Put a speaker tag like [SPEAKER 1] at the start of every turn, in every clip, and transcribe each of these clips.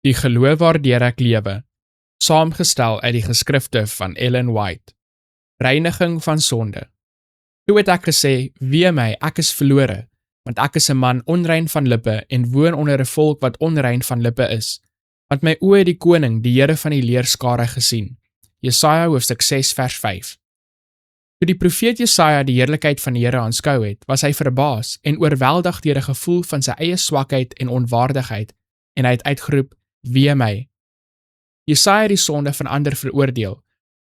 [SPEAKER 1] Die geloof waardeur ek lewe, saamgestel uit die geskrifte van Ellen White. Reiniging van sonde. Toe het ek gesê, wee my, ek is verlore, want ek is 'n man onrein van lippe en woon onder 'n volk wat onrein van lippe is. Want my oë het die koning, die Here van die leerskare gesien. Jesaja hoofstuk 6 vers 5. Toe die profeet Jesaja die heerlikheid van die Here aanskou het, was hy verbaas en oorweldig deur 'n gevoel van sy eie swakheid en onwaardigheid, en hy het uitgeroep, wee my. Jesaja het die sonde van ander veroordeel,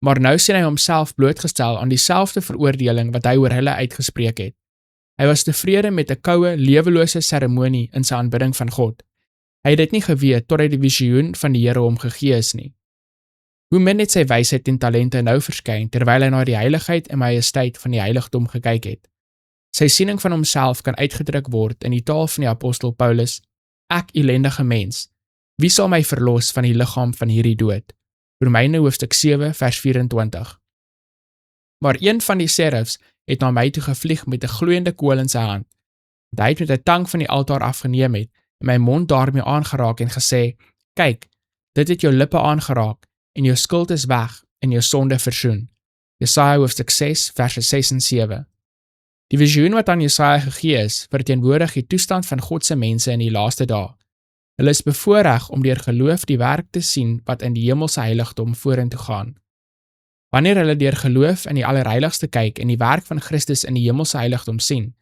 [SPEAKER 1] maar nou sien hy homself blootgestel aan dieselfde veroordeling wat hy oor hulle uitgespreek het. Hy was tevrede met 'n koue, lewelose seremonie in sy aanbidding van God. Hy het dit nie geweet totdat die visioen van die Here hom gegee is nie. Hoe min het sy wysheid en talente nou verskyn terwyl hy na die heiligheid en majesteit van die heiligdom gekyk het. Sy siening van homself kan uitgedruk word in die taal van die apostel Paulus: Ek elendige mens, wie sal my verlos van die liggaam van hierdie dood? Romeine hoofstuk 7 vers 24. Maar een van die serafs het na my toe gevlieg met 'n gloeiende kool in sy hand. Hy het met 'n tang van die altaar afgeneem het en my mond daarmee aangeraak en gesê, kyk, dit het jou lippe aangeraak en jou skuld is weg en jou sonde versoen. Jesaja hoofstuk 6 verse 6 en 7. Die visioen wat aan Jesaja gegee is, verteenwoordig die toestand van God se mense in die laaste dae. Hulle is bevoorreg om deur geloof die werk te sien wat in die hemelse heiligdom vorentoe gaan. Wanneer hulle deur geloof in die allerheiligste kyk en die werk van Christus in die hemelse heiligdom sien,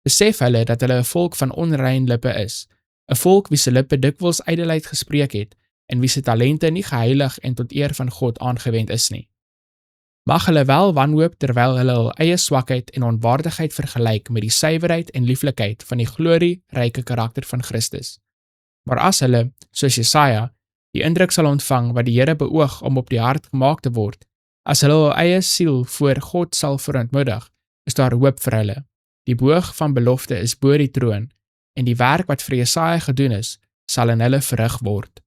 [SPEAKER 1] besef hulle dat hulle 'n volk van onrein lippe is, 'n volk wie se lippe dikwels ydelheid gespreek het en wie se talente nie geheilig en tot eer van God aangewend is nie. Mag hulle wel wanhoop terwyl hulle hul eie swakheid en onwaardigheid vergelyk met die suiwerheid en lieflikheid van die glorieryke karakter van Christus. Maar as hulle, soos Jesaja, die indruk sal ontvang wat die Here beoog om op die hart gemaak te word, as hulle hul eie siel voor God sal verontmoedig, is daar hoop vir hulle. Die boog van belofte is bo die troon, en die werk wat vir Jesaja gedoen is, sal in hulle verrig word.